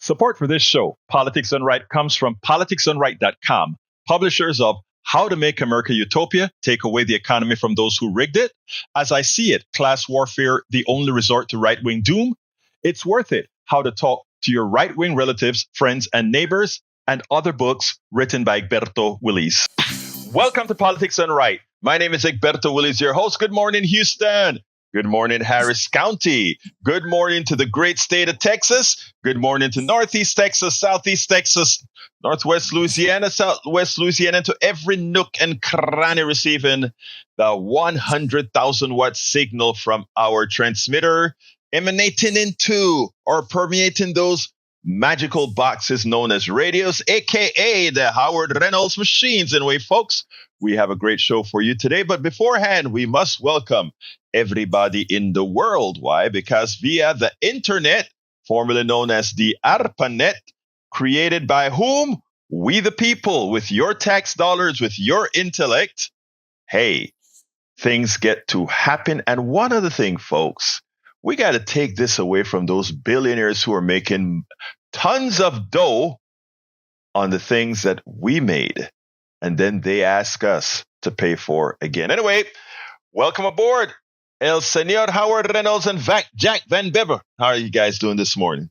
Support for this show, Politics Done Right, comes from politicsdoneright.com, publishers of How to Make America Utopia, Take Away the Economy from Those Who Rigged It, As I See It, Class Warfare, The Only Resort to Right-Wing Doom, It's Worth It, How to Talk to Your Right-Wing Relatives, Friends, and Neighbors, and other books written by Egberto, Willies. Welcome to Politics Done Right. My name is Egberto, Willies, your host. Good morning, Houston. Good morning, Harris County. Good morning to the great state of Texas. Good morning to Northeast Texas, Southeast Texas, Northwest Louisiana, Southwest Louisiana, to every nook and cranny receiving the 100,000 watt signal from our transmitter, emanating into or permeating those magical boxes known as radios, aka the Howard Reynolds machines. Anyway, folks, we have a great show for you today. But beforehand, we must welcome everybody in the world. Why? Because via the internet, formerly known as the ARPANET, created by whom? We the people, with your tax dollars, with your intellect. Hey, things get to happen. And one other thing, folks, we got to take this away from those billionaires who are making tons of dough on the things that we made. And then they ask us to pay for again. Anyway, welcome aboard, El Senor Howard Reynolds and Jack Van Beber. How are you guys doing this morning?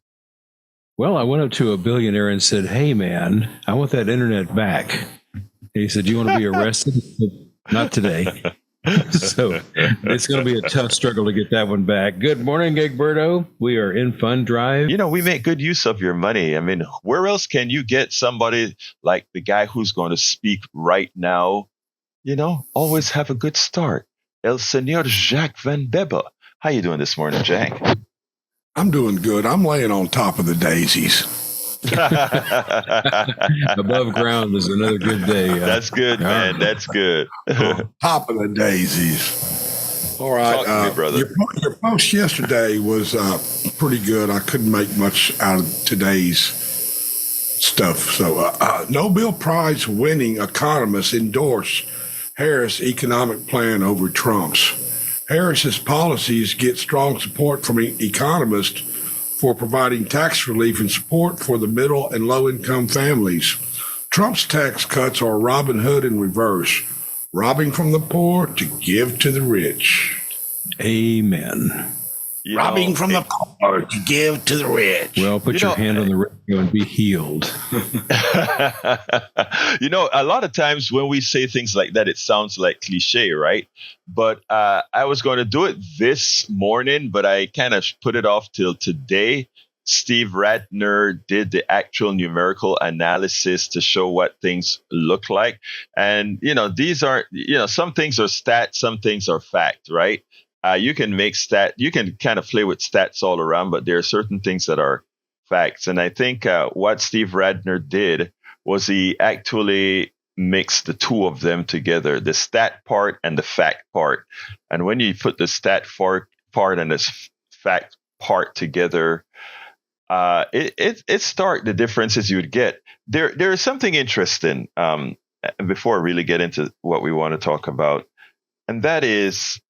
Well, I went up to a billionaire and said, "Hey, man, I want that internet back." He said, "Do you want to be arrested?" Not today. So it's going to be a tough struggle to get that one back. Good morning, Egberto. We are in Fund Drive. You know, we make good use of your money. I mean, where else can you get somebody like the guy who's going to speak right now? You know, always have a good start. El Senor Jack Van Beber. How you doing this morning, Jack? I'm doing good. I'm laying on top of the daisies. Above ground is another good day. That's good, man. That's good. Top of the daisies. All right. Talk to me, brother. Your post yesterday was pretty good. I couldn't make much out of today's stuff. So, Nobel Prize winning economists endorse Harris' economic plan over Trump's. Harris's policies get strong support from economists for providing tax relief and support for the middle and low-income families. Trump's tax cuts are Robin Hood in reverse, robbing from the poor to give to the rich. Amen. Robbing from the poor to give to the rich. Well, put your hand on the radio and be healed. You know, a lot of times when we say things like that, it sounds like cliche, right? But I was going to do it this morning, but I kind of put it off till today. Steve Rattner did the actual numerical analysis to show what things look like. And, you know, these aren't, you know, some things are stats, some things are fact, right? You can you can kind of play with stats all around, but there are certain things that are facts. And I think what Steve Rattner did was he actually mixed the two of them together, the stat part and the fact part. And when you put the stat part and the fact part together, it starts the differences you would get. There is something interesting before I really get into what we want to talk about, and that is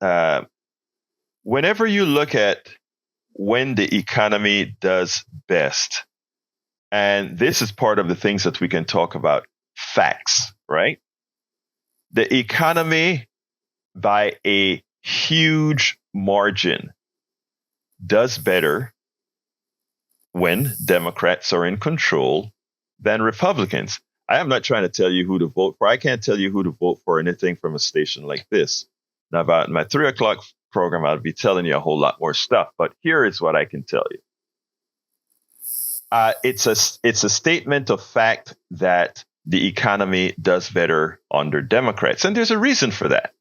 whenever you look at when the economy does best, and this is part of the things that we can talk about, facts, right? The economy, by a huge margin, does better when Democrats are in control than Republicans. I am not trying to tell you who to vote for. I can't tell you who to vote for anything from a station like this. Now, about my 3 o'clock program, I'll be telling you a whole lot more stuff. But here is what I can tell you. It's a statement of fact that the economy does better under Democrats. And there's a reason for that.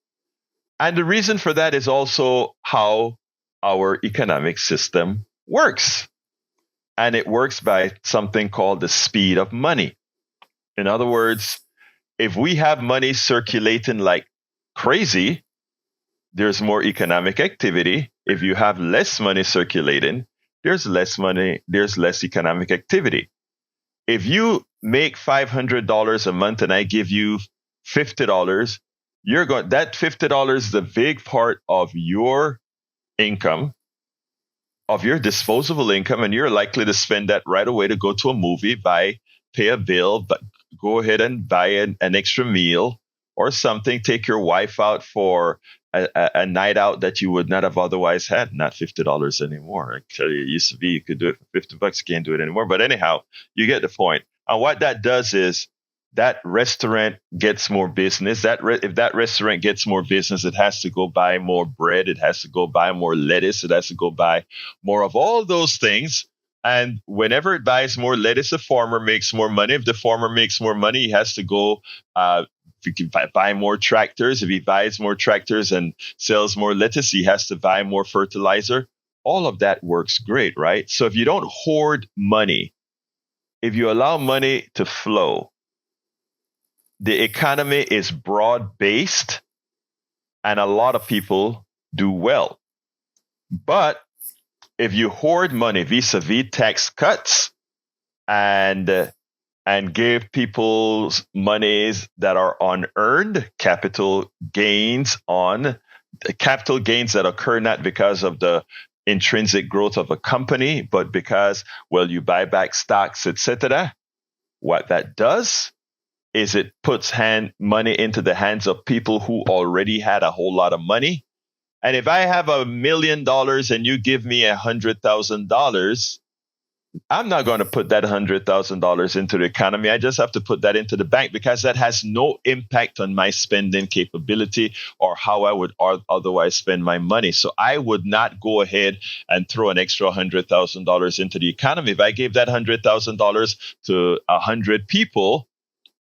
And the reason for that is also how our economic system works. And it works by something called the speed of money. In other words, if we have money circulating like crazy, there's more economic activity. If you have less money circulating, there's less money, there's less economic activity. If you make $500 a month and I give you $50, that $50 is a big part of your income. of your disposable income, and you're likely to spend that right away to go to a movie, pay a bill, but go ahead and buy an extra meal or something. Take your wife out for a night out that you would not have otherwise had. Not $50 anymore. Actually, it used to be you could do it for $50. You can't do it anymore. But anyhow, you get the point. And what that does is that restaurant gets more business. If that restaurant gets more business, it has to go buy more bread. It has to go buy more lettuce. It has to go buy more of all those things. And whenever it buys more lettuce, the farmer makes more money. If the farmer makes more money, he has to go buy more tractors. If he buys more tractors and sells more lettuce, he has to buy more fertilizer. All of that works great, right? So if you don't hoard money, if you allow money to flow, the economy is broad-based and a lot of people do well. But if you hoard money vis-a-vis tax cuts and give people's monies that are unearned, capital gains that occur not because of the intrinsic growth of a company, but because, well, you buy back stocks, etc. What that does is it puts money into the hands of people who already had a whole lot of money. And if I have $1 million and you give me $100,000, I'm not going to put that $100,000 into the economy. I just have to put that into the bank because that has no impact on my spending capability or how I would otherwise spend my money. So I would not go ahead and throw an extra $100,000 into the economy. If I gave that $100,000 to 100 people,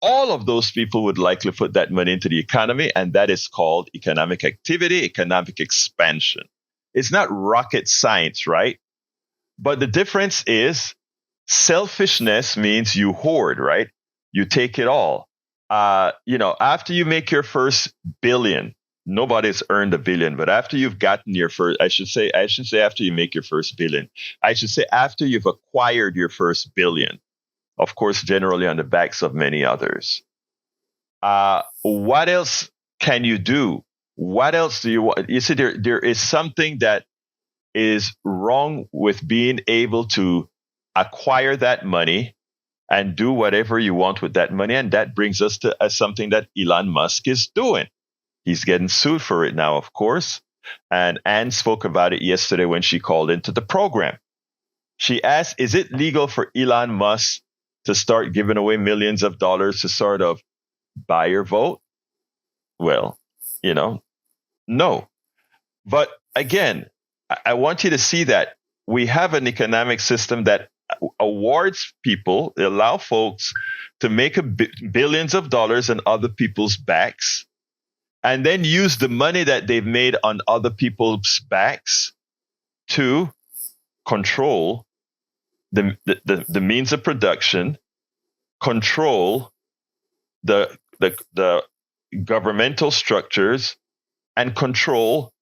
all of those people would likely put that money into the economy, and that is called economic activity, economic expansion. It's not rocket science, right? But the difference is selfishness means you hoard, right? You take it all. After you make your first billion, nobody's earned $1 billion, but after you've gotten your first, I should say after you make your first billion, I should say after you've acquired your first billion, of course, generally on the backs of many others. What else can you do? What else do you want? You see, there is something that is wrong with being able to acquire that money and do whatever you want with that money. And that brings us to something that Elon Musk is doing. He's getting sued for it now, of course. And Anne spoke about it yesterday when she called into the program. She asked, is it legal for Elon Musk to start giving away millions of dollars to sort of buy your vote? Well, no. But again, I want you to see that we have an economic system that awards people, allow folks to make billions of dollars on other people's backs, and then use the money that they've made on other people's backs to control the means of production, control the governmental structures, and control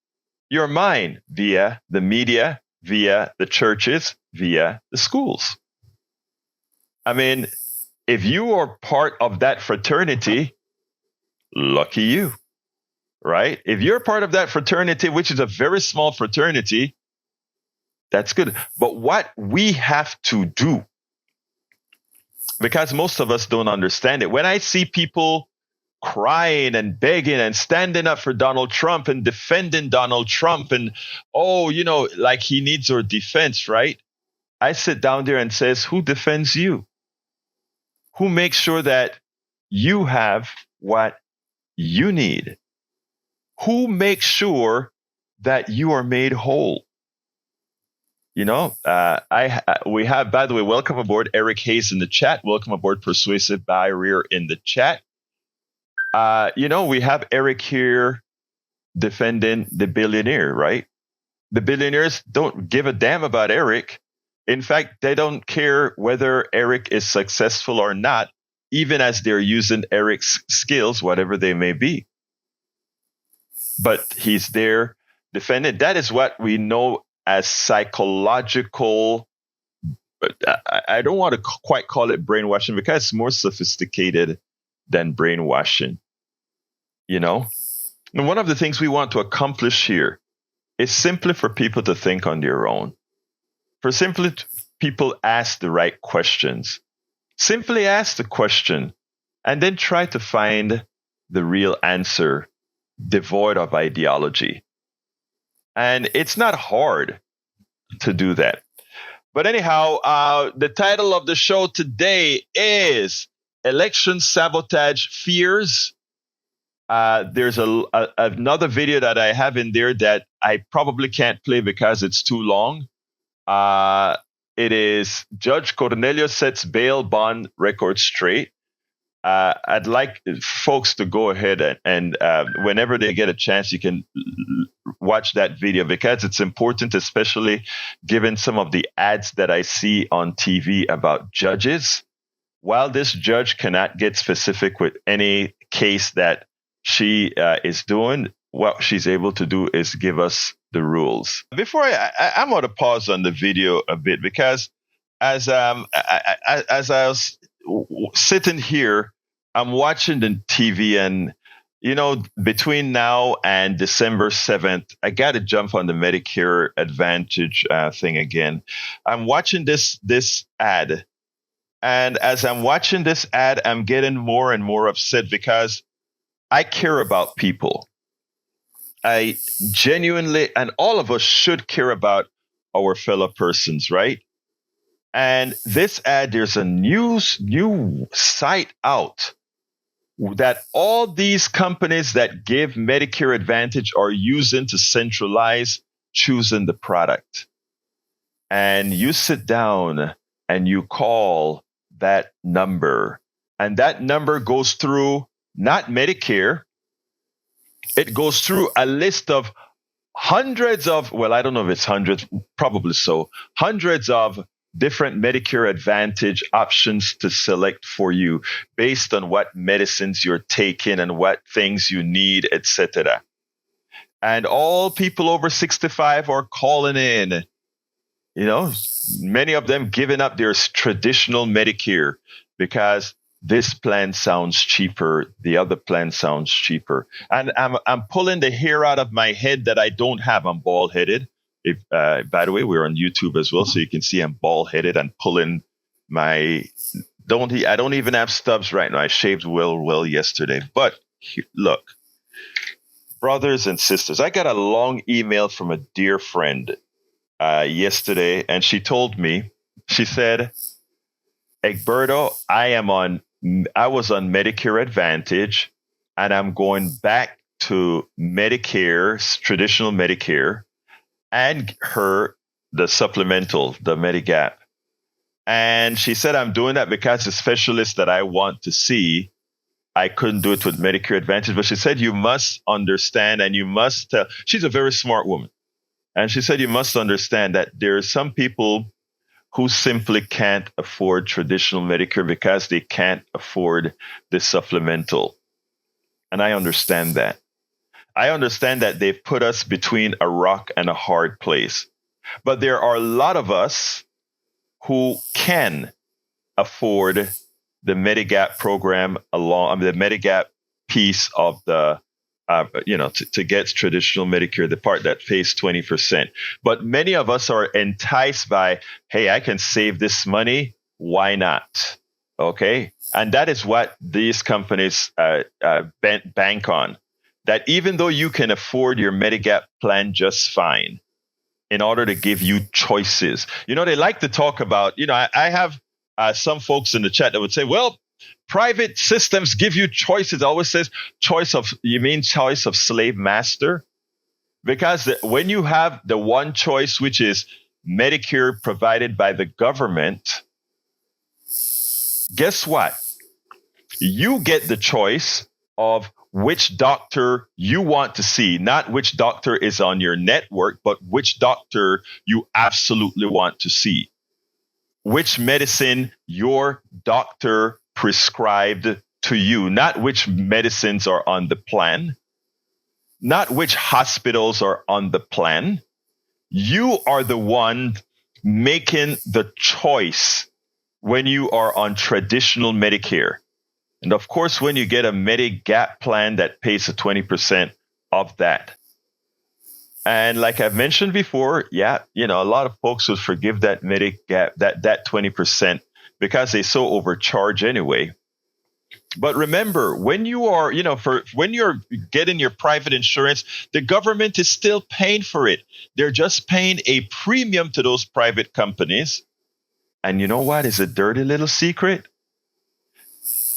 your mind via the media, via the churches, via the schools. I mean, if you are part of that fraternity, lucky you, right? If you're part of that fraternity, which is a very small fraternity, that's good. But what we have to do, because most of us don't understand it, when I see people crying and begging and standing up for Donald Trump and defending Donald Trump and, like he needs our defense, right? I sit down there and says, who defends you? Who makes sure that you have what you need? Who makes sure that you are made whole? We have, by the way, welcome aboard Eric Hayes in the chat. Welcome aboard Persuasive Barrier in the chat. We have Eric here defending the billionaire, right? The billionaires don't give a damn about Eric. In fact, they don't care whether Eric is successful or not, even as they're using Eric's skills, whatever they may be. But he's there defending. That is what we know as psychological. I don't want to quite call it brainwashing because it's more sophisticated than brainwashing. And one of the things we want to accomplish here is simply for people to think on their own. for simply people ask the right questions. Simply ask the question and then try to find the real answer devoid of ideology. And it's not hard to do that. But anyhow, the title of the show today is Election Sabotage Fears. There's another video that I have in there that I probably can't play because it's too long. It is Judge Cornelio sets bail bond record straight. I'd like folks to go ahead and whenever they get a chance, you can watch that video because it's important, especially given some of the ads that I see on TV about judges. While this judge cannot get specific with any case that she is doing, what she's able to do is give us the rules. Before I'm going to pause on the video a bit because as I was sitting here, I'm watching the TV and, between now and December 7th, I got to jump on the Medicare Advantage thing again. I'm watching this ad. And as I'm watching this ad, I'm getting more and more upset because I care about people. I genuinely, and all of us should care about our fellow persons, right? And this ad, there's a new site out that all these companies that give Medicare Advantage are using to centralize choosing the product. And you sit down and you call that number, and that number goes through not Medicare. It goes through a list of hundreds of, well, I don't know if it's hundreds, probably so, hundreds of different Medicare Advantage options to select for you based on what medicines you're taking and what things you need, etc. And all people over 65 are calling in, many of them giving up their traditional Medicare because this plan sounds cheaper, the other plan sounds cheaper. And I'm pulling the hair out of my head that I don't have. I'm bald-headed. By the way, we're on YouTube as well, so you can see I'm bald-headed and pulling I don't even have stubs right now. I shaved well yesterday. But look, brothers and sisters, I got a long email from a dear friend yesterday, and she told me, she said, Egberto, I was on Medicare Advantage, and I'm going back to Medicare, traditional Medicare, and the supplemental, the Medigap. And she said, I'm doing that because the specialist that I want to see, I couldn't do it with Medicare Advantage. But she said, you must understand, and you must tell. She's a very smart woman. And she said, you must understand that there are some people who simply can't afford traditional Medicare because they can't afford the supplemental. And I understand that. I understand that they've put us between a rock and a hard place. But there are a lot of us who can afford the Medigap program the Medigap piece of the, to get traditional Medicare, the part that pays 20%. But many of us are enticed by, hey, I can save this money. Why not? Okay. And that is what these companies bank on. That even though you can afford your Medigap plan just fine, in order to give you choices. They like to talk about, I have some folks in the chat that would say, well, private systems give you choices. It always says choice of slave master? Because when you have the one choice, which is Medicare provided by the government, guess what? You get the choice of which doctor you want to see, not which doctor is on your network, but which doctor you absolutely want to see. Which medicine your doctor prescribed to you, not which medicines are on the plan, not which hospitals are on the plan. You are the one making the choice when you are on traditional Medicare. And of course, when you get a Medigap plan that pays the 20% of that. And like I've mentioned before, yeah, a lot of folks would forgive that Medigap, that 20% because they so overcharge anyway. But remember, when you are, when you're getting your private insurance, the government is still paying for it. They're just paying a premium to those private companies. And you know what is a dirty little secret?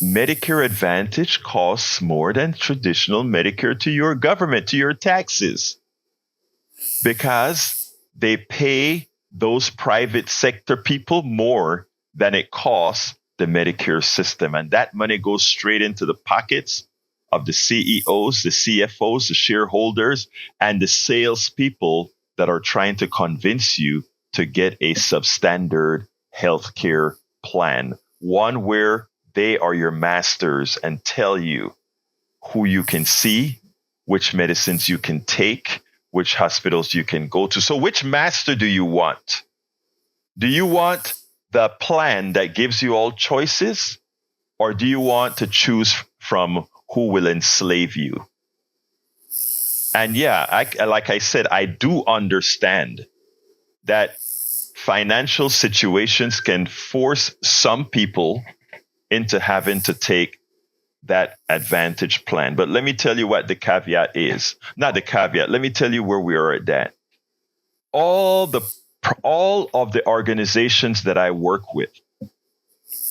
Medicare Advantage costs more than traditional Medicare to your government, to your taxes, because they pay those private sector people more than it costs the Medicare system. And that money goes straight into the pockets of the CEOs, the CFOs, the shareholders, and the salespeople that are trying to convince you to get a substandard healthcare plan, one where they are your masters and tell you who you can see, which medicines you can take, which hospitals you can go to. So which master do you want? Do you want the plan that gives you all choices, or do you want to choose from who will enslave you? And yeah, like I said, I do understand that financial situations can force some people into having to take that advantage plan. But let me tell you what the caveat is. Not the caveat. Let me tell you where we are at that. All of the organizations that I work with,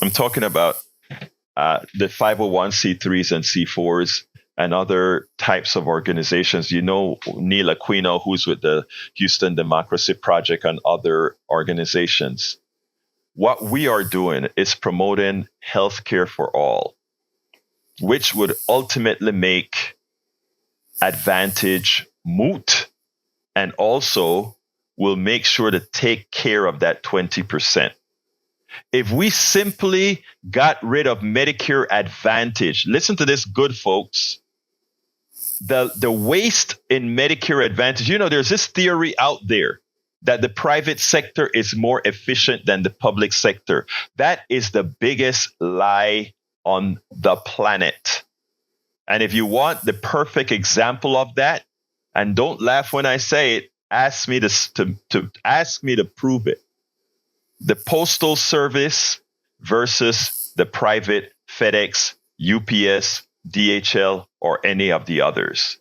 I'm talking about the 501c3s and C4s and other types of organizations. Neil Aquino, who's with the Houston Democracy Project and other organizations. What we are doing is promoting healthcare for all, which would ultimately make Advantage moot, and also will make sure to take care of that 20%. If we simply got rid of Medicare Advantage, listen to this, good folks, the waste in Medicare Advantage, there's this theory out there that the private sector is more efficient than the public sector. That is the biggest lie on the planet. And if you want the perfect example of that, and don't laugh when I say it, ask me to prove it. The Postal Service versus the private FedEx, UPS, DHL, or any of the others.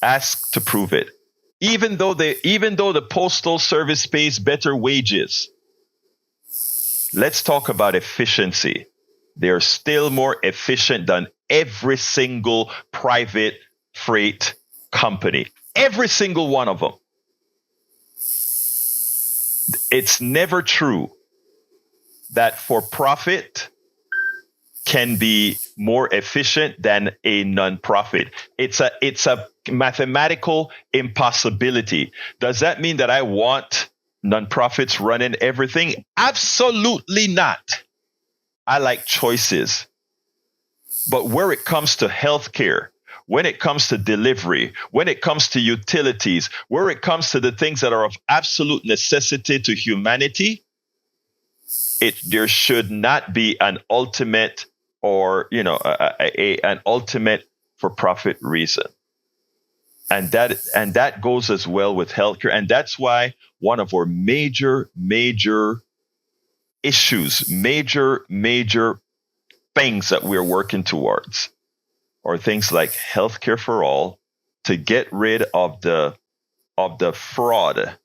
Ask to prove it. Even though the Postal Service pays better wages, let's talk about efficiency. They're still more efficient than every single private freight company. Every single one of them. It's never true that for profit can be more efficient than a nonprofit. It's a mathematical impossibility. Does that mean that I want nonprofits running everything? Absolutely not. I like choices. But where it comes to healthcare, when it comes to delivery, when it comes to utilities, where it comes to the things that are of absolute necessity to humanity, there should not be an ultimate or an ultimate for profit reason. And that goes as well with healthcare. And that's why one of our major issues, major things that we're working towards are things like healthcare for all, to get rid of the fraud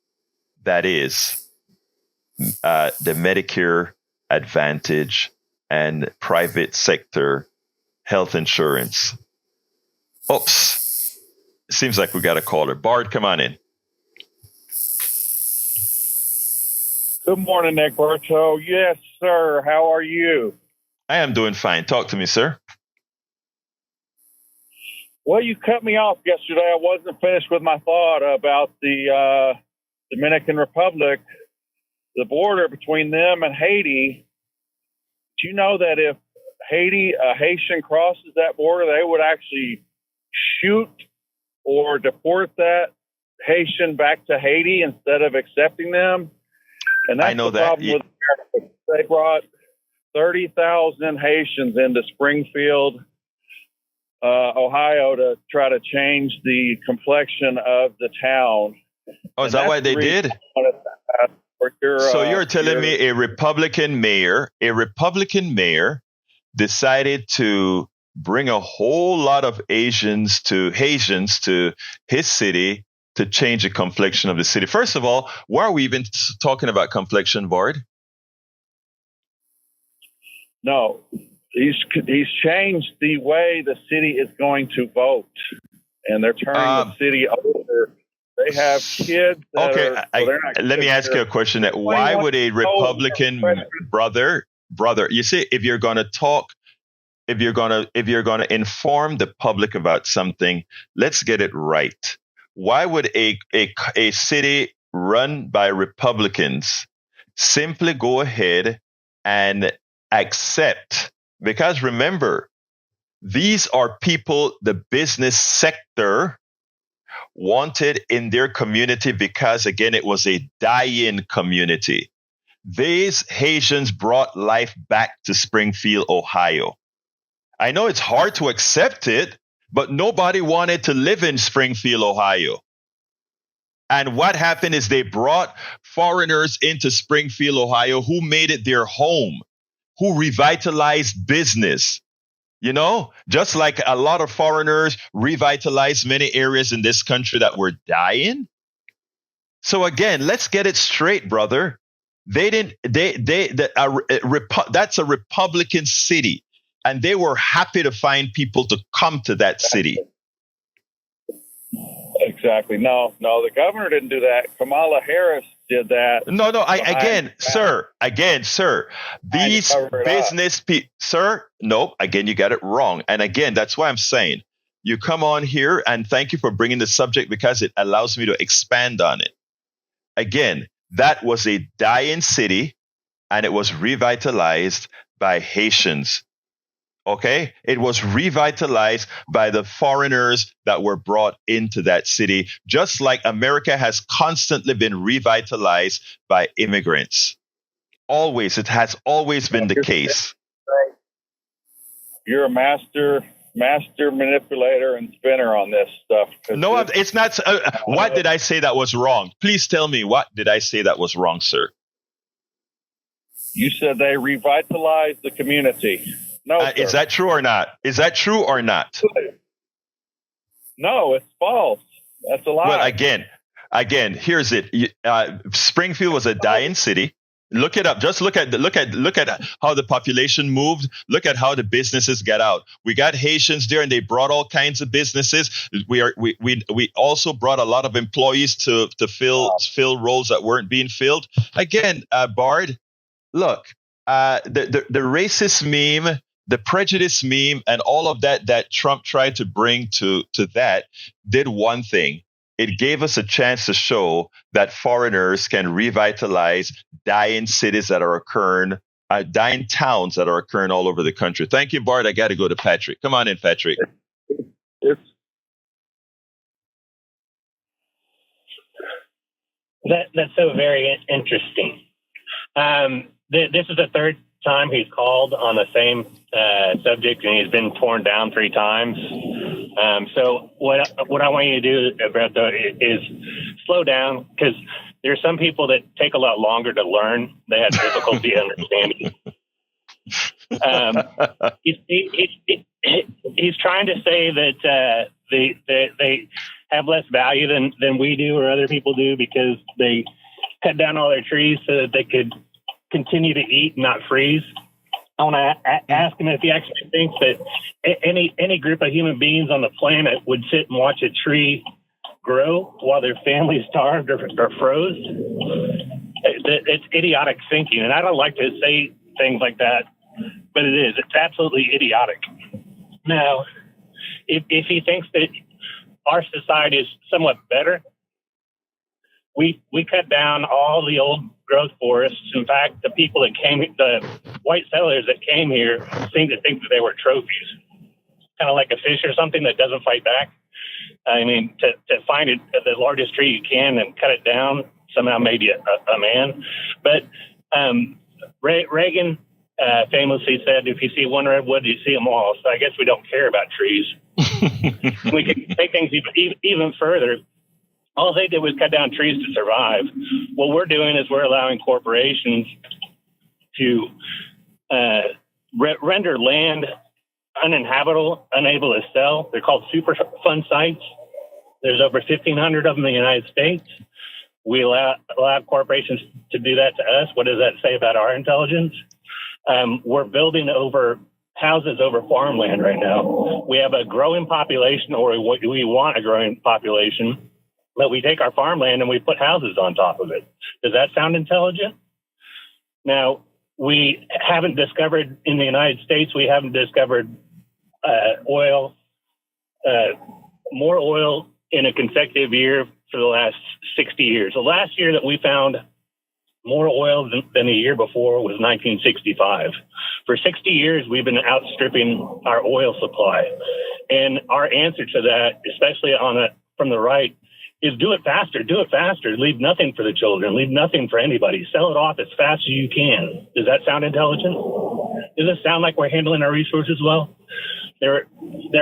that is the Medicare Advantage and private sector health insurance. Oops. Seems like we got a caller. Bard, come on in. Good morning, Egberto. Yes, sir. How are you? I am doing fine. Talk to me, sir. Well, you cut me off yesterday. I wasn't finished with my thought about the Dominican Republic, the border between them and Haiti. Do you know that if a Haitian crosses that border, they would actually shoot or deport that Haitian back to Haiti instead of accepting them? And that's the problem with America. They brought 30,000 Haitians into Springfield Ohio to try to change the complexion of the town. Oh, is that why they did? So you're telling me a Republican mayor decided to bring a whole lot of Haitians to his city to change the complexion of the city. First of all, why are we even talking about complexion, Bard? No, he's changed the way the city is going to vote, and they're turning the city over. They have kids. Let me ask you a question. Why would a Republican brother? You see, if you're going to inform the public about something, let's get it right. Why would a city run by Republicans simply go ahead and accept? Because remember, these are people the business sector wanted in their community because, again, it was a dying community. These Haitians brought life back to Springfield, Ohio. I know it's hard to accept it, but nobody wanted to live in Springfield, Ohio. And what happened is they brought foreigners into Springfield, Ohio, who made it their home, who revitalized business. You know, just like a lot of foreigners revitalized many areas in this country that were dying. So again, let's get it straight, brother. That's a Republican city, and they were happy to find people to come to that city. Exactly. No, the governor didn't do that. Kamala Harris did that. No. Sir. These business people, sir. No, again, you got it wrong. And again, that's why I'm saying you come on here, and thank you for bringing the subject because it allows me to expand on it. Again, that was a dying city, and it was revitalized by Haitians. Okay, it was revitalized by the foreigners that were brought into that city, just like America has constantly been revitalized by immigrants. It has always been the case. You're a master manipulator and spinner on this stuff. No, it's not. What did I say that was wrong? Please tell me, what did I say that was wrong, sir? You said they revitalized the community. No, is that true or not? No, it's false. That's a lie. Well, again, here's it. Springfield was a dying city. Look it up. Just look at how the population moved. Look at how the businesses got out. We got Haitians there, and they brought all kinds of businesses. We also brought a lot of employees to fill roles that weren't being filled. Again, Bard, look, the racist meme, the prejudice meme, and all of that Trump tried to bring to that did one thing. It gave us a chance to show that foreigners can revitalize dying cities that are occurring, dying towns that are occurring all over the country. Thank you, Bart. I got to go to Patrick. Come on in, Patrick. That's so very interesting. This is the third time he's called on the same subject, and he's been torn down 3 times. So what I want you to do, Egberto, is slow down, because there's some people that take a lot longer to learn. They have difficulty understanding. He's trying to say that they have less value than we do or other people do because they cut down all their trees so that they could continue to eat and not freeze. I want to ask him if he actually thinks that any group of human beings on the planet would sit and watch a tree grow while their family starved or froze. It's idiotic thinking, and I don't like to say things like that, but it is. It's absolutely idiotic. Now, if he thinks that our society is somewhat better, we cut down all the old growth forests. In fact, the white settlers that came here seemed to think that they were trophies, kind of like a fish or something that doesn't fight back. I mean, to find it the largest tree you can and cut it down somehow made you a man. But Reagan famously said, if you see one redwood, you see them all. So I guess we don't care about trees. We can take things even further. All they did was cut down trees to survive. What we're doing is we're allowing corporations to render land uninhabitable, unable to sell. They're called Superfund sites. There's over 1,500 of them in the United States. We allow corporations to do that to us. What does that say about our intelligence? We're building houses over farmland right now. We have a growing population, or we want a growing population, but we take our farmland and we put houses on top of it. Does that sound intelligent? Now, we haven't discovered in the United States, we haven't discovered more oil in a consecutive year for the last 60 years. The last year that we found more oil than the year before was 1965. For 60 years, we've been outstripping our oil supply. And our answer to that, especially from the right, is do it faster, leave nothing for the children, leave nothing for anybody, sell it off as fast as you can. Does that sound intelligent? Does it sound like we're handling our resources well? There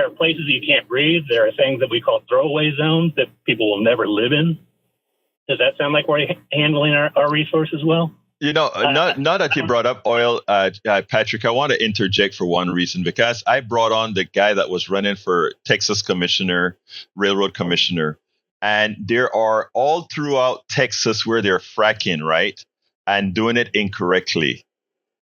are places you can't breathe. There are things that we call throwaway zones that people will never live in. Does that sound like we're handling our resources well? Now that you brought up oil, Patrick, I want to interject for one reason, because I brought on the guy that was running for Texas railroad commissioner. And there are all throughout Texas where they're fracking, right? And doing it incorrectly.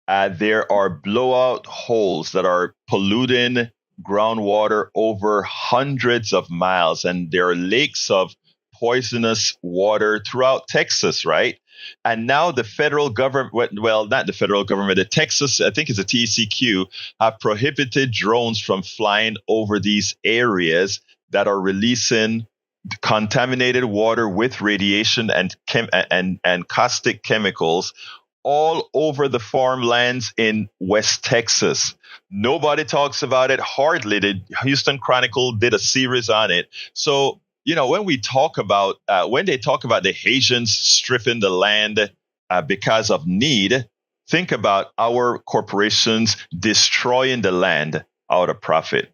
There are blowout holes that are polluting groundwater over hundreds of miles. And there are lakes of poisonous water throughout Texas, right? And now the federal government, well, not the federal government, the Texas, I think it's a TCQ, have prohibited drones from flying over these areas that are releasing contaminated water with radiation and caustic chemicals all over the farmlands in West Texas. Nobody talks about it. Hardly. The Houston Chronicle did a series on it. So, when they talk about the Haitians stripping the land because of need, think about our corporations destroying the land out of profit,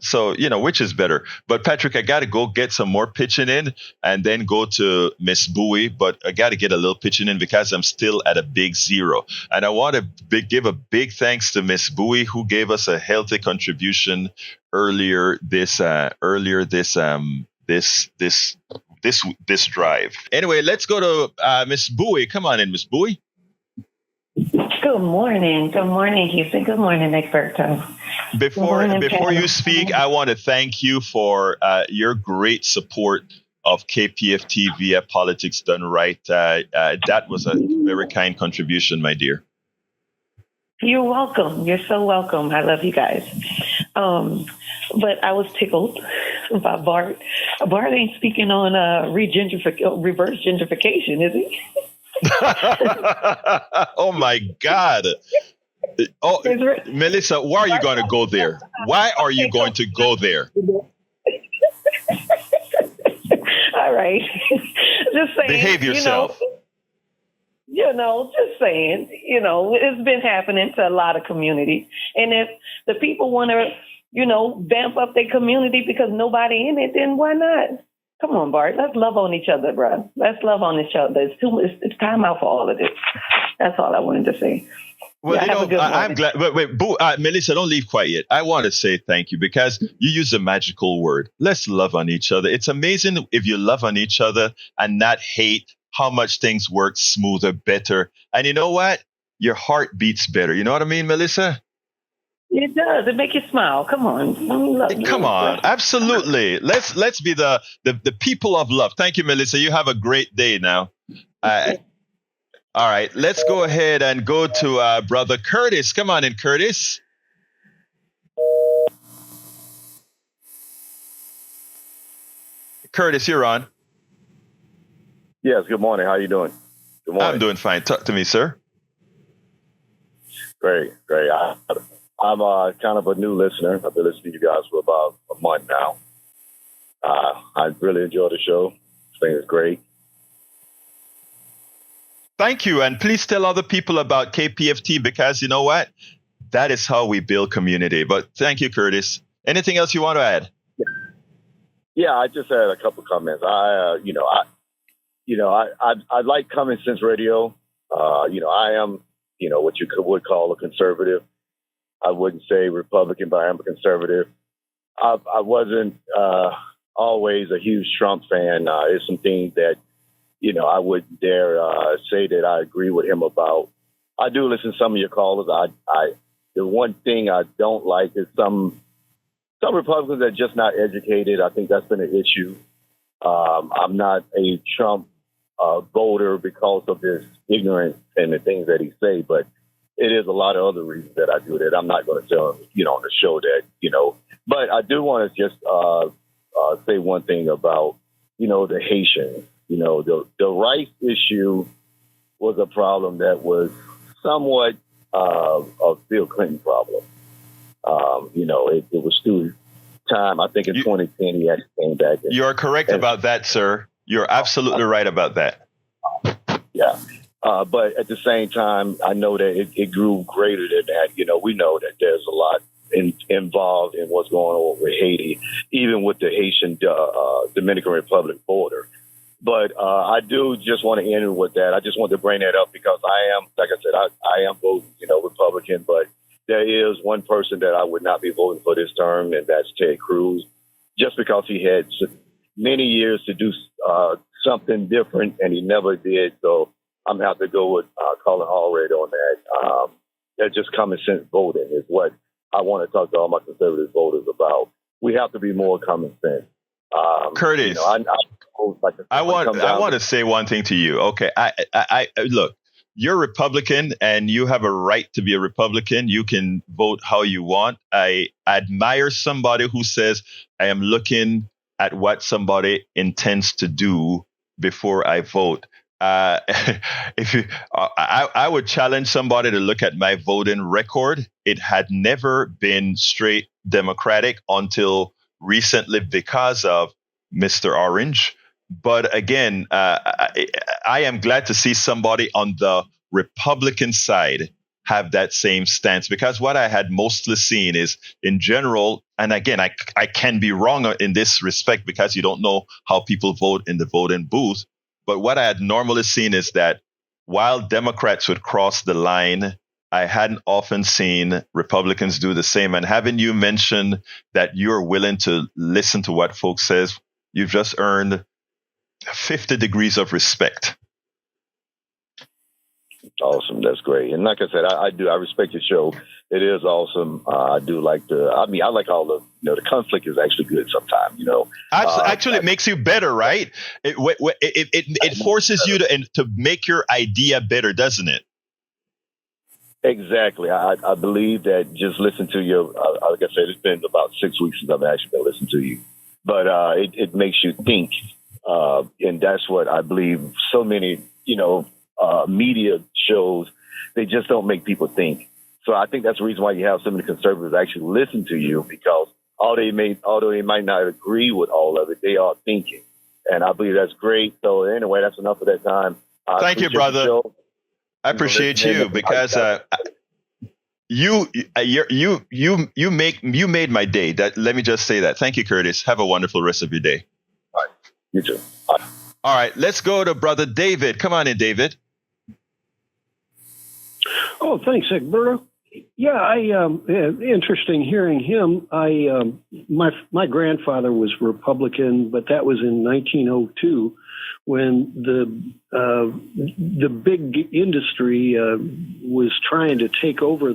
so, which is better. But Patrick, I got to go get some more pitching in and then go to Miss Bowie. But I got to get a little pitching in because I'm still at a big zero. And I want to give a big thanks to Miss Bowie, who gave us a healthy contribution earlier this drive. Anyway, let's go to Miss Bowie. Come on in, Miss Bowie. Good morning. Good morning, Houston. Good morning, Egberto. Before you speak, I want to thank you for your great support of KPFT via Politics Done Right. That was a very kind contribution, my dear. You're welcome. You're so welcome. I love you guys. But I was tickled by Bart. Bart ain't speaking on reverse gentrification, is he? Oh my God. Oh, Melissa, why are you going to go there? Why are you going to go there? All right. Just saying. Behave yourself. Just saying, it's been happening to a lot of communities. And if the people want to, vamp up their community because nobody in it, then why not? Come on, Bart. Let's love on each other, bro. Let's love on each other. It's time out for all of this. That's all I wanted to say. Well, I'm glad. Wait, Melissa, don't leave quite yet. I want to say thank you because you use a magical word. Let's love on each other. It's amazing if you love on each other and not hate, how much things work smoother, better. And you know what? Your heart beats better. You know what I mean, Melissa? It does. It makes you smile. Come on. Come on. Absolutely. Let's be the people of love. Thank you, Melissa. You have a great day now. All right. Let's go ahead and go to Brother Curtis. Come on in, Curtis. Curtis, you're on. Yes. Good morning. How you doing? Good morning. I'm doing fine. Talk to me, sir. Great. I'm kind of a new listener. I've been listening to you guys for about a month now. I really enjoy the show. I think it's great. Thank you. And please tell other people about KPFT, because you know what? That is how we build community. But thank you, Curtis. Anything else you want to add? Yeah, I just had a couple comments. I like Common Sense Radio. I am, what you would call a conservative. I wouldn't say Republican, but I am a conservative. I wasn't always a huge Trump fan. There's some things that, I wouldn't dare say that I agree with him about. I do listen to some of your callers. The one thing I don't like is some Republicans are just not educated. I think that's been an issue. I'm not a Trump voter because of his ignorance and the things that he say, but it is a lot of other reasons that I do that. I'm not going to tell him, on the show that, but I do want to just say one thing about, the Haitians. The rice issue was a problem that was somewhat a Bill Clinton problem. It was through time. I think in 2010 he actually came back. You're correct about that, sir. You're absolutely right about that. Yeah. But at the same time, I know that it grew greater than that. We know that there's a lot involved in what's going on with Haiti, even with the Haitian Dominican Republic border. But I do just want to end with that. I just want to bring that up because I am, like I said, I am voting, Republican, but there is one person that I would not be voting for this term, and that's Ted Cruz, just because he had many years to do something different, and he never did. So I'm going to have to go with Colin Allred on that. That's just common sense voting is what I want to talk to all my conservative voters about. We have to be more common sense. Curtis, I want to say one thing to you. Okay, I look. You're Republican and you have a right to be a Republican. You can vote how you want. I admire somebody who says, I am looking at what somebody intends to do before I vote. I would challenge somebody to look at my voting record. It had never been straight Democratic until recently because of Mr. Orange. But again, I am glad to see somebody on the Republican side have that same stance, because what I had mostly seen is in general, and again, I can be wrong in this respect because you don't know how people vote in the voting booth. But what I had normally seen is that while Democrats would cross the line, I hadn't often seen Republicans do the same. And having you mention that you're willing to listen to what folks says, you've just earned 50 degrees of respect. Awesome. That's great. And like I said, I respect your show. It is awesome. I do like I like all the conflict is actually good sometimes, Actually, it makes you better, right? It forces you to make your idea better, doesn't it? Exactly. I believe that just listen to your, like I said, it's been about 6 weeks since I've actually been listening to you, but it makes you think. And that's what I believe so many, media shows, they just don't make people think. So I think that's the reason why you have so many conservatives actually listen to you, because although they might not agree with all of it, they are thinking. And I believe that's great. So anyway, that's enough of that time. Thank you, brother. I appreciate you because you made my day. Let me just say that. Thank you, Curtis. Have a wonderful rest of your day. All right. You too. Bye. All right, let's go to Brother David. Come on in, David. Oh, thanks, Egberto. Yeah, interesting hearing him. My grandfather was Republican, but that was in 1902 when the big industry was trying to take over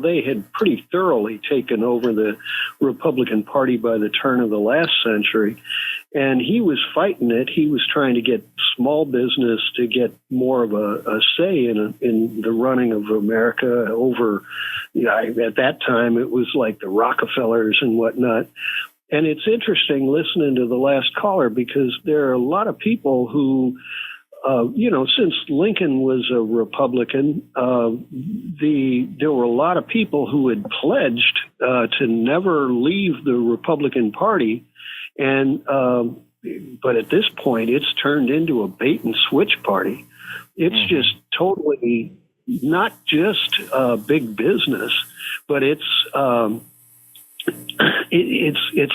they had pretty thoroughly taken over the Republican Party by the turn of the last century. And he was fighting it. He was trying to get small business to get more of a say in the running of America over, at that time, it was like the Rockefellers and whatnot. And it's interesting listening to the last caller, because there are a lot of people who, since Lincoln was a Republican, there were a lot of people who had pledged to never leave the Republican Party. And but at this point, it's turned into a bait and switch party. It's just totally not just big business, but it's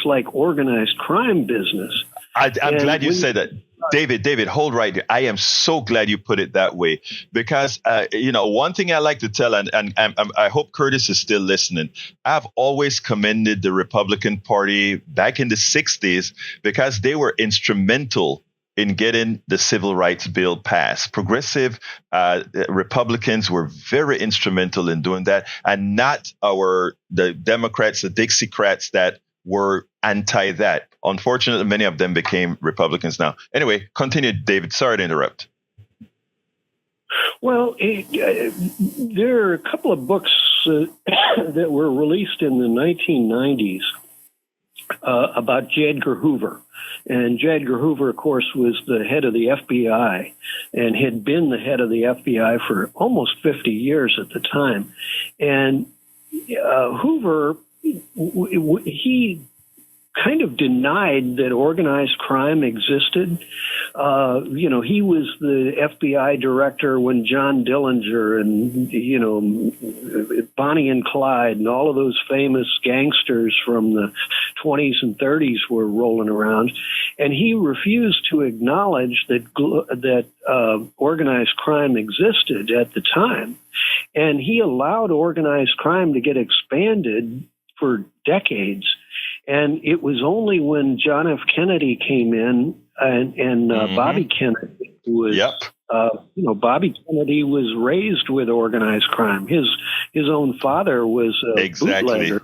like organized crime business. I'm glad you said that. David, hold right there. I am so glad you put it that way because, one thing I like to tell, and I hope Curtis is still listening. I've always commended the Republican Party back in the 60s because they were instrumental in getting the Civil Rights Bill passed. Progressive Republicans were very instrumental in doing that, and not the Democrats, the Dixiecrats that were anti that. Unfortunately, many of them became Republicans now. Anyway, continue, David. Sorry to interrupt. Well, there are a couple of books that were released in the 1990s about J. Edgar Hoover. And J. Edgar Hoover, of course, was the head of the FBI and had been the head of the FBI for almost 50 years at the time. And Hoover, he kind of denied that organized crime existed. He was the FBI director when John Dillinger and, Bonnie and Clyde and all of those famous gangsters from the 20s and 30s were rolling around. And he refused to acknowledge that organized crime existed at the time. And he allowed organized crime to get expanded for decades. And it was only when John F. Kennedy came in and Bobby Kennedy was, Bobby Kennedy was raised with organized crime. His own father was a bootlegger.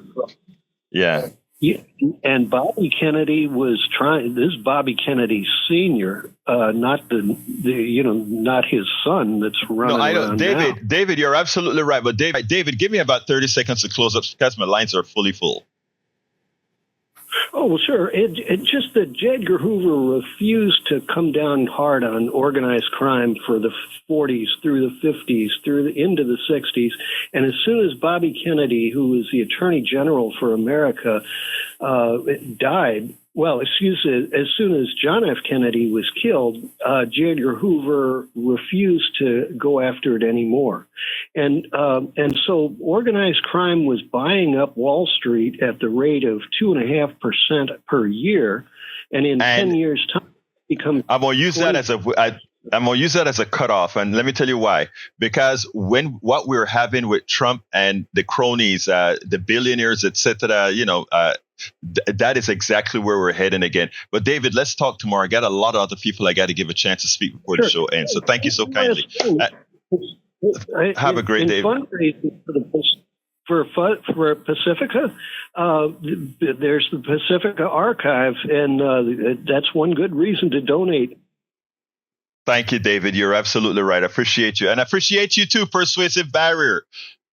Yeah. And Bobby Kennedy was trying. This is Bobby Kennedy Sr., not not his son that's running. No, I know, David. Now. David, you're absolutely right. But David, give me about 30 seconds to close up because my lines are fully full. Oh, well, sure. It just that J. Edgar Hoover refused to come down hard on organized crime for the 40s through the 50s, into the 60s. And as soon as Bobby Kennedy, who was the Attorney General for America, died, as soon as John F. Kennedy was killed, J. Edgar Hoover refused to go after it anymore. And so organized crime was buying up Wall Street at the rate of 2.5% per year. And in 10 years' time, I'm going to use that as a cutoff. And let me tell you why. Because what we're having with Trump and the cronies, the billionaires, et cetera, that is exactly where we're heading again. But David, let's talk tomorrow. I got a lot of other people I got to give a chance to speak before the show ends. So thank you so kindly. Have a great day. Fundraising for Pacifica, there's the Pacifica Archive, and that's one good reason to donate. Thank you, David. You're absolutely right. I appreciate you. And I appreciate you too, Persuasive Barrier.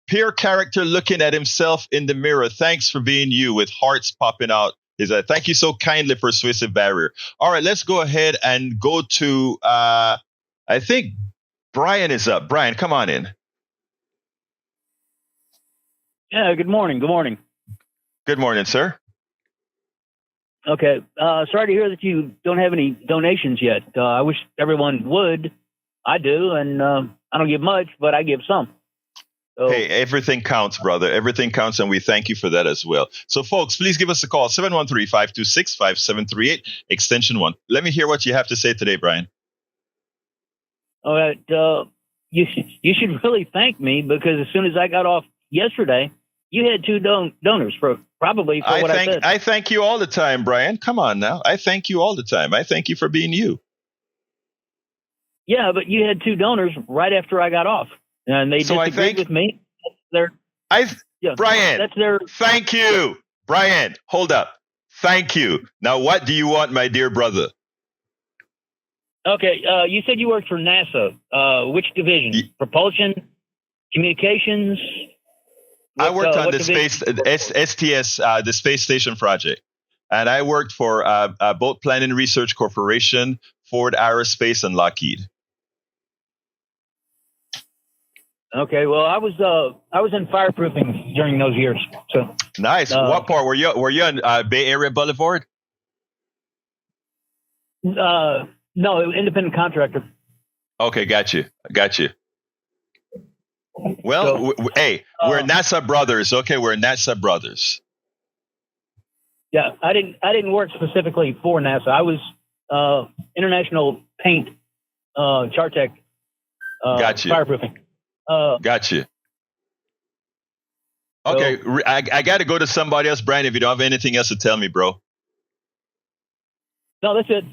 Pure character looking at himself in the mirror. Thanks for being you with hearts popping out. Thank you so kindly, Persuasive Barrier. All right, let's go ahead and go to, I think Brian is up. Brian, come on in. Yeah, good morning. Good morning. Good morning, sir. Okay. Sorry to hear that you don't have any donations yet. I wish everyone would. I do, and I don't give much, but I give some. So, hey, everything counts, brother. Everything counts, and we thank you for that as well. So, folks, please give us a call, 713-526-5738, extension 1. Let me hear what you have to say today, Brian. All right. You should really thank me because as soon as I got off yesterday, you had 2 donors for what I said. I thank you all the time, Brian. Come on now. I thank you all the time. I thank you for being you. Yeah, but you had 2 donors right after I got off. And they disagreed with me. Brian, thank you. Brian, hold up. Thank you. Now, what do you want, my dear brother? Okay, you said you worked for NASA. Which division? Propulsion? Communications? I worked on the STS, the Space Station Project. And I worked for Boat Planning Research Corporation, Ford Aerospace, and Lockheed. Okay, well, I was in fireproofing during those years. So nice. What part were you on Bay Area Boulevard? No, independent contractor. Okay, got you. Well, So, hey, we're NASA brothers. Okay, we're NASA brothers. yeah, I didn't work specifically for NASA. I was international paint, Chartec, Got you. fireproofing. Got you. Okay, I got to go to somebody else, Brian. If you don't have anything else to tell me, bro. No, that's it.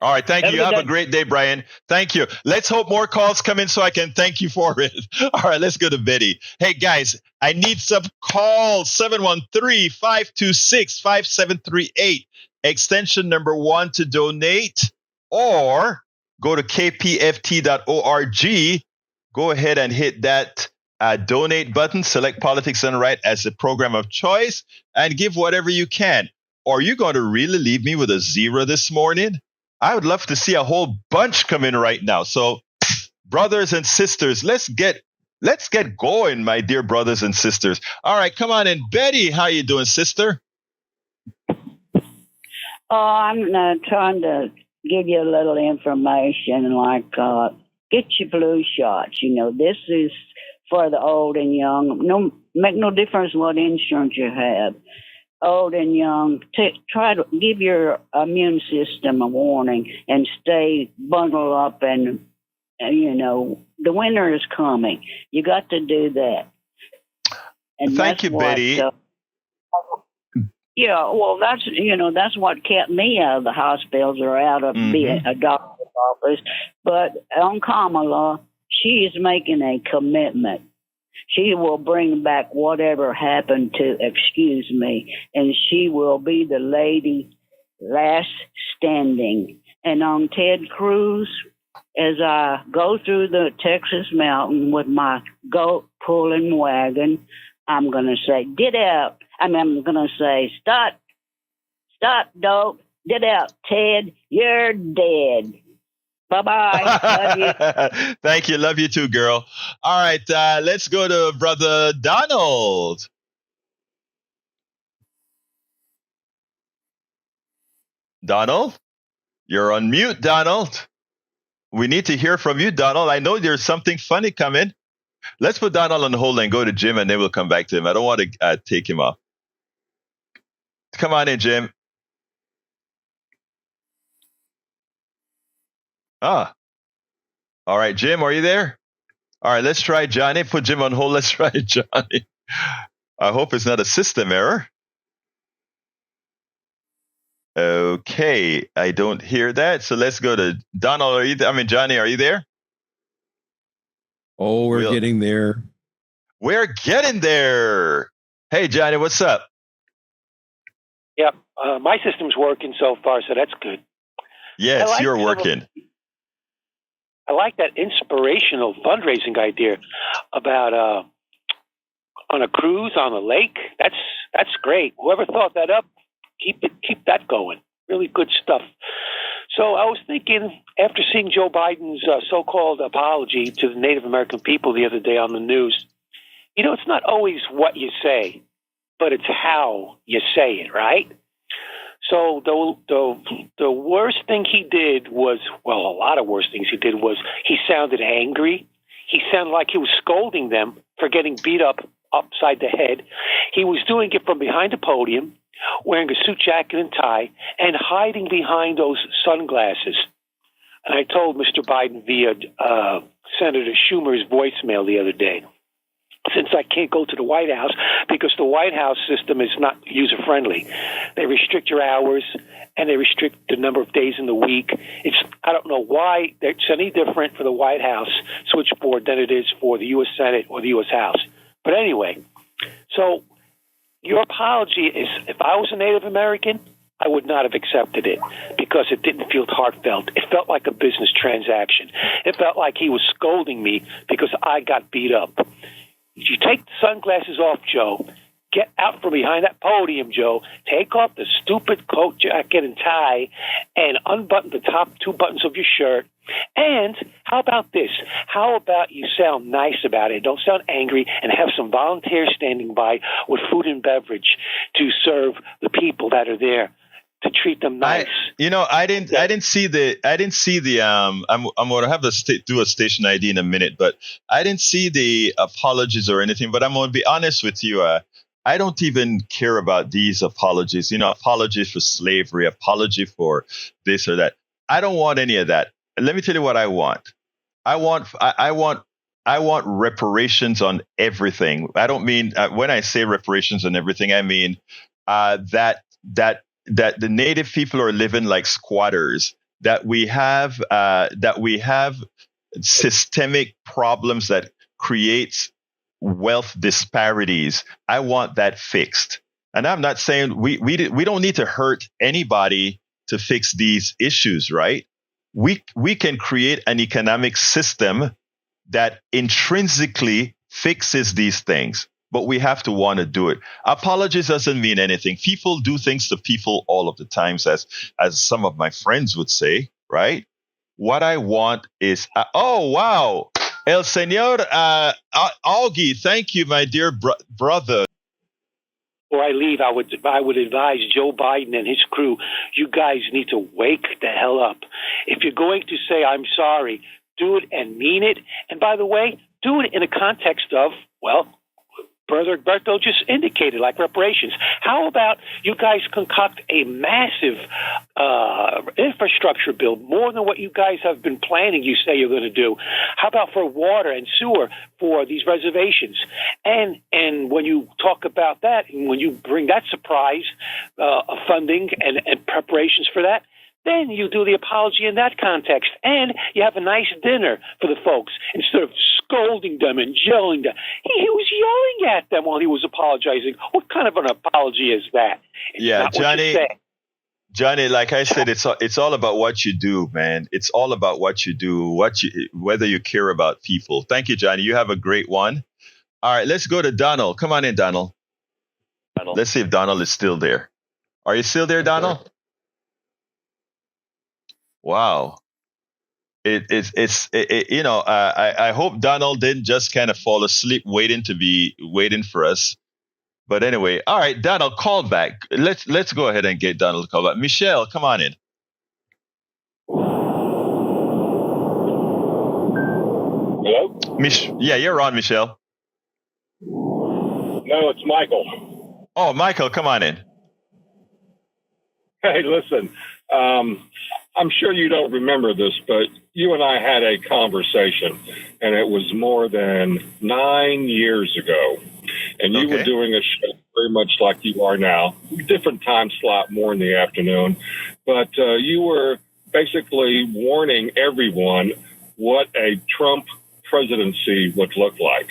All right, thank you. Have day. a great day, Brian. Thank you. Let's hope more calls come in so I can thank you for it. All right, let's go to Betty. Hey, guys, I need some calls. 713-526-5738. Extension number 1 to donate, or go to kpft.org. Go ahead and hit that donate button. Select Politics Done Right as the program of choice and give whatever you can. Or are you going to really leave me with a zero this morning? I would love to see a whole bunch come in right now. So, brothers and sisters, let's get going, my dear brothers and sisters. All right, come on in. Betty, how you doing, sister? Oh, I'm trying to give you a little information, like get your flu shots. You know, this is for the old and young. Make no difference what insurance you have. Old and young, try to give your immune system a warning and stay bundled up. And the winter is coming. You got to do that. And thank you, Betty. Yeah, well, that's what kept me out of the hospitals or out of being a doctor's office. But on Kamala, she is making a commitment. She will bring back whatever happened to excuse me, and she will be the lady last standing. And on Ted Cruz, as I go through the Texas mountain with my goat pulling wagon, I'm going to say, get out. I'm going to say, stop, dope, get out, Ted, you're dead. Bye-bye. Love you. Thank you. Love you too, girl. All right, let's go to Brother Donald. Donald? You're on mute, Donald. We need to hear from you, Donald. I know there's something funny coming. Let's put Donald on hold and go to Jim, and then we'll come back to him. I don't want to take him off. Come on in, Jim. All right, Jim, are you there? All right, let's try Johnny. Put Jim on hold. Let's try Johnny. I hope it's not a system error. Okay, I don't hear that. So let's go to Donald. Johnny, are you there? Oh, we're getting there. We're getting there. Hey, Johnny, what's up? Yep, my system's working so far, so that's good. Yes, you're working. I like that inspirational fundraising idea about on a cruise on a lake. That's great. Whoever thought that up, keep that going. Really good stuff. So I was thinking, after seeing Joe Biden's so-called apology to the Native American people the other day on the news, it's not always what you say, but it's how you say it, right? So the worst thing he did was, well, a lot of worse things he did was he sounded angry. He sounded like he was scolding them for getting beat up upside the head. He was doing it from behind a podium, wearing a suit jacket and tie, and hiding behind those sunglasses. And I told Mr. Biden via Senator Schumer's voicemail the other day, since I can't go to the White House because the White House system is not user-friendly. They restrict your hours, and they restrict the number of days in the week. I don't know why it's any different for the White House switchboard than it is for the U.S. Senate or the U.S. House. But anyway, so your apology is, if I was a Native American, I would not have accepted it because it didn't feel heartfelt. It felt like a business transaction. It felt like he was scolding me because I got beat up. You take the sunglasses off, Joe. Get out from behind that podium, Joe. Take off the stupid coat, jacket, and tie, and unbutton the top 2 buttons of your shirt. And how about this? How about you sound nice about it? Don't sound angry, and have some volunteers standing by with food and beverage to serve the people that are there to treat them nice. I didn't see the I'm going to have to do a station ID in a minute, but I didn't see the apologies or anything. But I'm going to be honest with you. I don't even care about these apologies. Apology for slavery, apology for this or that. I don't want any of that. Let me tell you what I want. I want reparations on everything. I don't mean when I say reparations on everything, I mean that the native people are living like squatters. That we have systemic problems that creates wealth disparities. I want that fixed. And I'm not saying we don't need to hurt anybody to fix these issues, right? We can create an economic system that intrinsically fixes these things, but we have to want to do it. Apologies doesn't mean anything. People do things to people all of the times, as some of my friends would say, right? What I want is, oh, wow. El Señor Augie, thank you, my dear brother. Before I leave, I would advise Joe Biden and his crew, you guys need to wake the hell up. If you're going to say, I'm sorry, do it and mean it. And by the way, do it in a context of, well, Brother Egberto just indicated, like reparations. How about you guys concoct a massive infrastructure bill, more than what you guys have been planning, you say you're going to do? How about for water and sewer for these reservations? And when you talk about that, and when you bring that surprise funding and preparations for that, then you do the apology in that context, and you have a nice dinner for the folks instead of scolding them and yelling them. He was yelling at them while he was apologizing. What kind of an apology is that? It's not Johnny, like I said, it's all about what you do, man. It's all about what you do, whether you care about people. Thank you, Johnny. You have a great one. All right, let's go to Donald. Come on in, Donald. Let's see if Donald is still there. Are you still there, Donald? Wow. I hope Donald didn't just kind of fall asleep waiting for us. But anyway, all right, Donald, call back. Let's go ahead and get Donald to call back. Michelle, come on in. Hello? Yeah, you're on, Michelle. No, it's Michael. Oh, Michael, come on in. Hey, listen, I'm sure you don't remember this, but you and I had a conversation, and it was more than 9 years ago. And you were doing a show very much like you are now, different time slot, more in the afternoon. But you were basically warning everyone what a Trump presidency would look like.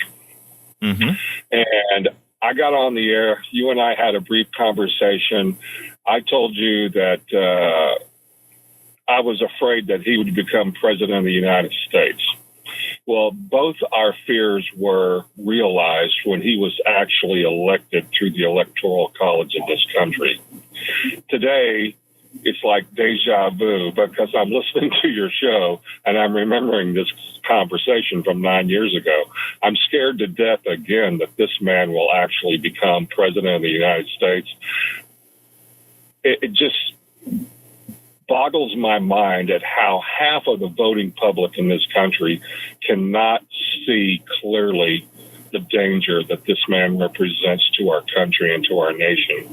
Mm-hmm. And I got on the air. You and I had a brief conversation. I told you that I was afraid that he would become president of the United States. Well, both our fears were realized when he was actually elected through the Electoral College of this country. Today, it's like deja vu because I'm listening to your show and I'm remembering this conversation from 9 years ago. I'm scared to death again that this man will actually become president of the United States. It just boggles my mind at how half of the voting public in this country cannot see clearly the danger that this man represents to our country and to our nation.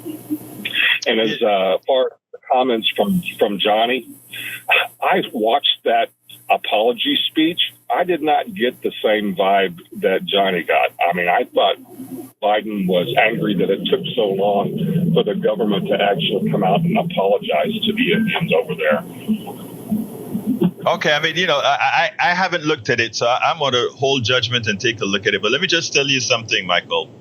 And as far as the comments from Johnny, I watched that apology speech. I did not get the same vibe that Johnny got. I mean, I thought Biden was angry that it took so long for the government to actually come out and apologize to the Indians over there. Okay, I mean, I haven't looked at it, so I'm going to hold judgment and take a look at it. But let me just tell you something, Michael.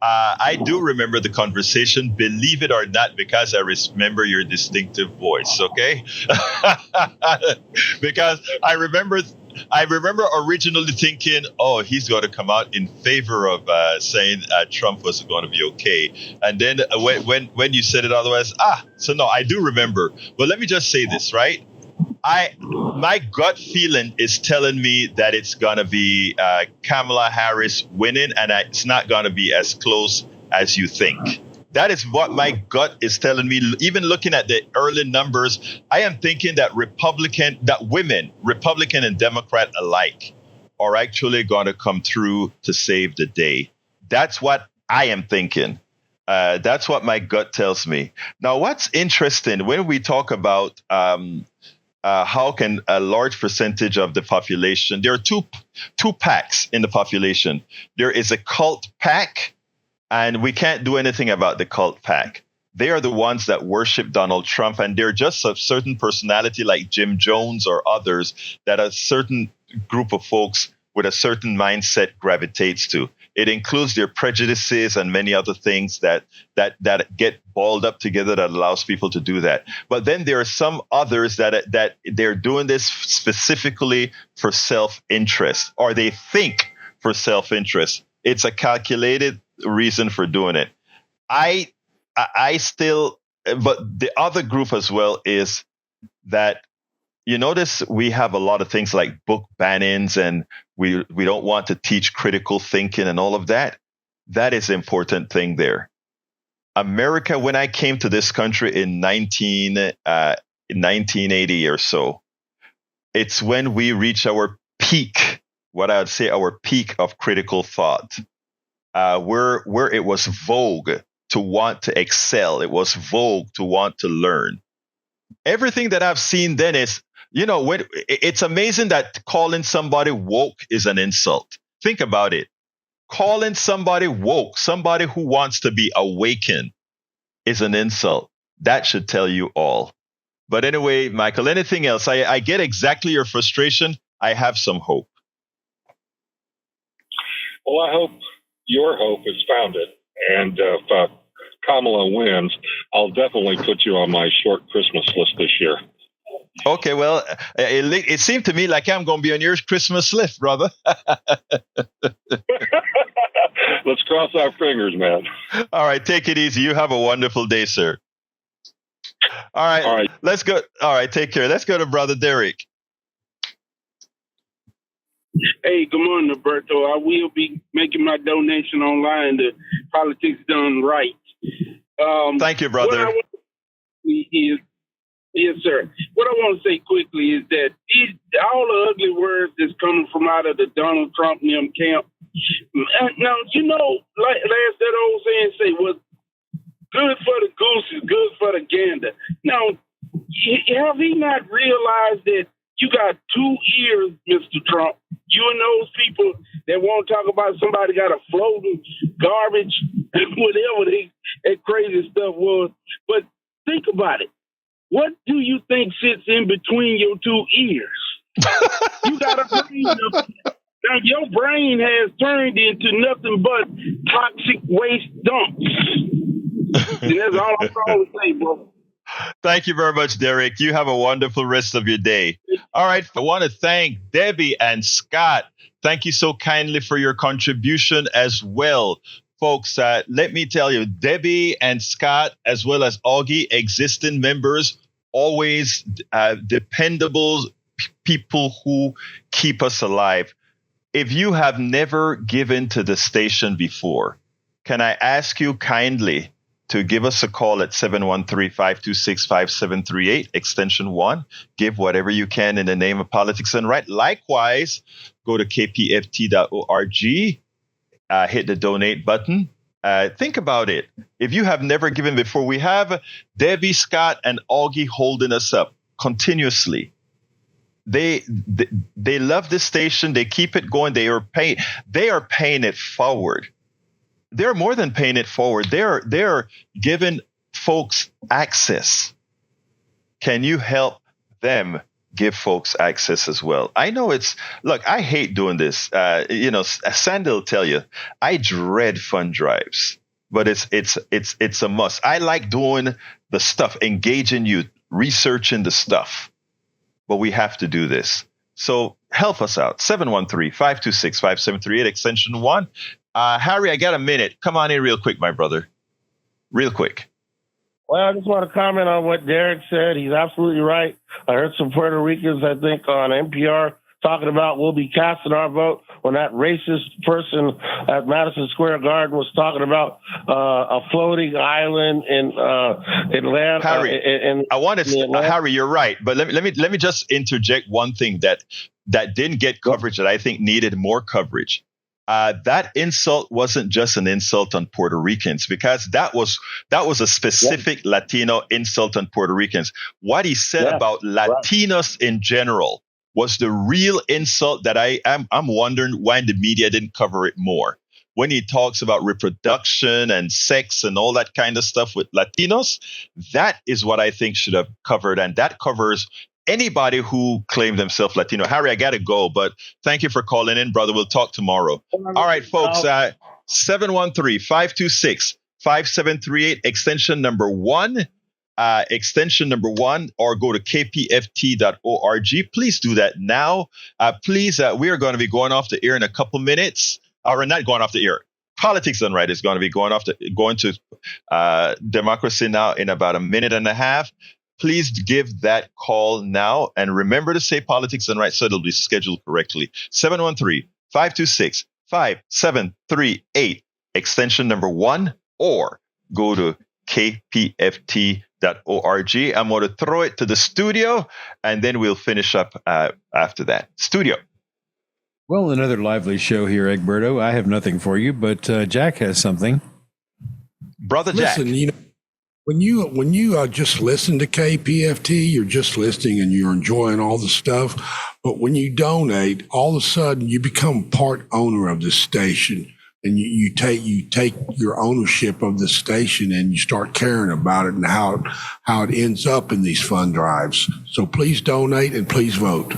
I do remember the conversation, believe it or not, because I remember your distinctive voice, okay? Because I remember originally thinking, oh, he's going to come out in favor of saying Trump was going to be okay. And then when you said it otherwise, so no, I do remember. But let me just say this, right? My gut feeling is telling me that it's going to be Kamala Harris winning, and it's not going to be as close as you think. That is what my gut is telling me. Even looking at the early numbers, I am thinking that women, Republican and Democrat alike, are actually going to come through to save the day. That's what I am thinking. That's what my gut tells me. Now, what's interesting when we talk about how can a large percentage of the population, there are two packs in the population. There is a cult pack, and we can't do anything about the cult pack. They are the ones that worship Donald Trump, and they're just a certain personality like Jim Jones or others that a certain group of folks with a certain mindset gravitates to. It includes their prejudices and many other things that get balled up together that allows people to do that. But then there are some others that they're doing this specifically for self-interest, or they think for self-interest. It's a calculated reason for doing it. I still, but the other group as well is that, you notice we have a lot of things like book bannings, and we don't want to teach critical thinking and all of that. That is an important thing there. America, when I came to this country in 1980 or so, it's when we reached our peak, what I would say our peak of critical thought, where it was vogue to want to excel. It was vogue to want to learn. Everything that I've seen then is, it's amazing that calling somebody woke is an insult. Think about it. Calling somebody woke, somebody who wants to be awakened, is an insult. That should tell you all. But anyway, Michael, anything else? I get exactly your frustration. I have some hope. Well, I hope your hope is founded. And if Kamala wins, I'll definitely put you on my short Christmas list this year. Okay, well, it seemed to me like I'm going to be on your Christmas list, brother. Let's cross our fingers, man. All right, take it easy. You have a wonderful day, sir. All right. Let's go. All right, take care. Let's go to Brother Derek. Hey, good morning, Egberto. I will be making my donation online to Politics Done Right. Thank you, brother. Yes, sir. What I want to say quickly is that all the ugly words that's coming from out of the Donald Trump and them camp. Now, like that old saying say, what's good for the goose is good for the gander. Now, have he not realized that you got 2 ears, Mr. Trump? You and those people that won't talk about somebody got a floating garbage, whatever that crazy stuff was. But think about it. What do you think sits in between your 2 ears? You got a brain. Now your brain has turned into nothing but toxic waste dumps. And that's all I'm trying to say, bro. Thank you very much, Derek. You have a wonderful rest of your day. All right. I want to thank Debbie and Scott. Thank you so kindly for your contribution as well. Folks, let me tell you, Debbie and Scott, as well as Augie, existing members, always dependable people who keep us alive. If you have never given to the station before, can I ask you kindly to give us a call at 713-526-5738, extension 1. Give whatever you can in the name of Politics and Right. Likewise, go to kpft.org. Hit the donate button. Think about it. If you have never given before, we have Debbie, Scott, and Augie holding us up continuously. They love this station. They keep it going. They are paying it forward. They're more than paying it forward. They're giving folks access. Can you help them give folks access as well? I know look, I hate doing this. Sandy will tell you, I dread fund drives, but it's a must. I like doing the stuff, engaging you, researching the stuff, but we have to do this. So help us out. 713-526-5738, extension 1. Harry, I got a minute. Come on in real quick, my brother. Real quick. Well, I just want to comment on what Derek said. He's absolutely right. I heard some Puerto Ricans, I think, on NPR talking about we'll be casting our vote, when that racist person at Madison Square Garden was talking about a floating island in Atlanta. Harry, Harry, you're right, but let me just interject one thing that didn't get coverage that I think needed more coverage. That insult wasn't just an insult on Puerto Ricans, because that was a specific Latino insult on Puerto Ricans. What he said about Latinos in general was the real insult that I'm wondering why the media didn't cover it more. When he talks about reproduction and sex and all that kind of stuff with Latinos, that is what I think should have covered, and that covers anybody who claimed themselves Latino. Harry, I got to go, but thank you for calling in, brother. We'll talk tomorrow. All right, folks, 713-526-5738, extension number 1, or go to kpft.org. Please do that now. Please, we are going to be going off the air in a couple minutes. Or not going off the air. Politics Done Right is going to be going to Democracy Now! In about a minute and a half. Please give that call now, and remember to say Politics Done Right so it'll be scheduled correctly. 713-526-5738, extension number 1, or go to kpft.org. I'm going to throw it to the studio, and then we'll finish up after that. Studio. Well, another lively show here, Egberto. I have nothing for you, but Jack has something. Brother Jack. Listen, when you just listen to KPFT, you're just listening and you're enjoying all the stuff. But when you donate, all of a sudden you become part owner of the station, and you take your ownership of the station and you start caring about it and how it ends up in these fund drives. So please donate and please vote.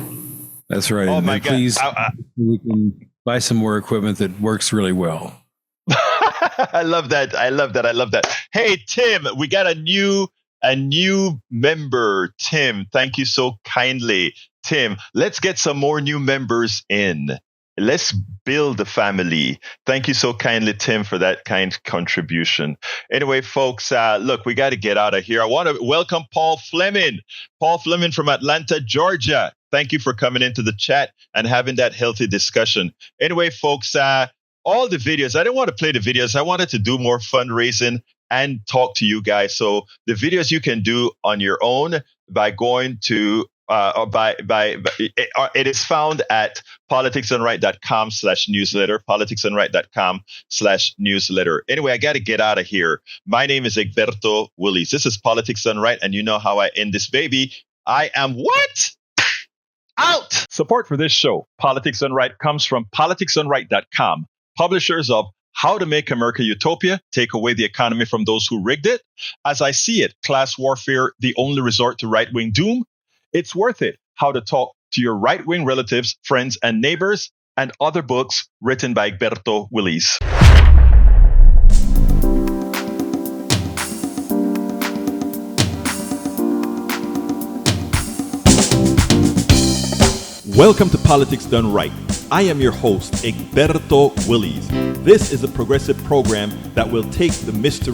That's right. Oh my God! Please, we can buy some more equipment that works really well. I love that. Hey, Tim, we got a new member. Tim, thank you so kindly. Tim, let's get some more new members in. Let's build the family. Thank you so kindly, Tim, for that kind contribution. Anyway, folks, look, we got to get out of here. I want to welcome Paul Fleming. Paul Fleming from Atlanta, Georgia. Thank you for coming into the chat and having that healthy discussion. Anyway, folks, all the videos, I didn't want to play the videos. I wanted to do more fundraising and talk to you guys. So the videos you can do on your own by going to it is found at politicsdoneright.com/newsletter, politicsdoneright.com/newsletter. Anyway, I got to get out of here. My name is Egberto Willies. This is Politics Done Right, and you know how I end this baby. I am what? Out! Support for this show, Politics Done Right, comes from politicsdoneright.com, publishers of How to Make America Utopia, Take Away the Economy from Those Who Rigged It, As I See It, Class Warfare, The Only Resort to Right-Wing Doom, It's Worth It, How to Talk to Your Right-Wing Relatives, Friends, and Neighbors, and other books written by Egberto Willies. Welcome to Politics Done Right. I am your host, Egberto Willies. This is a progressive program that will take the mystery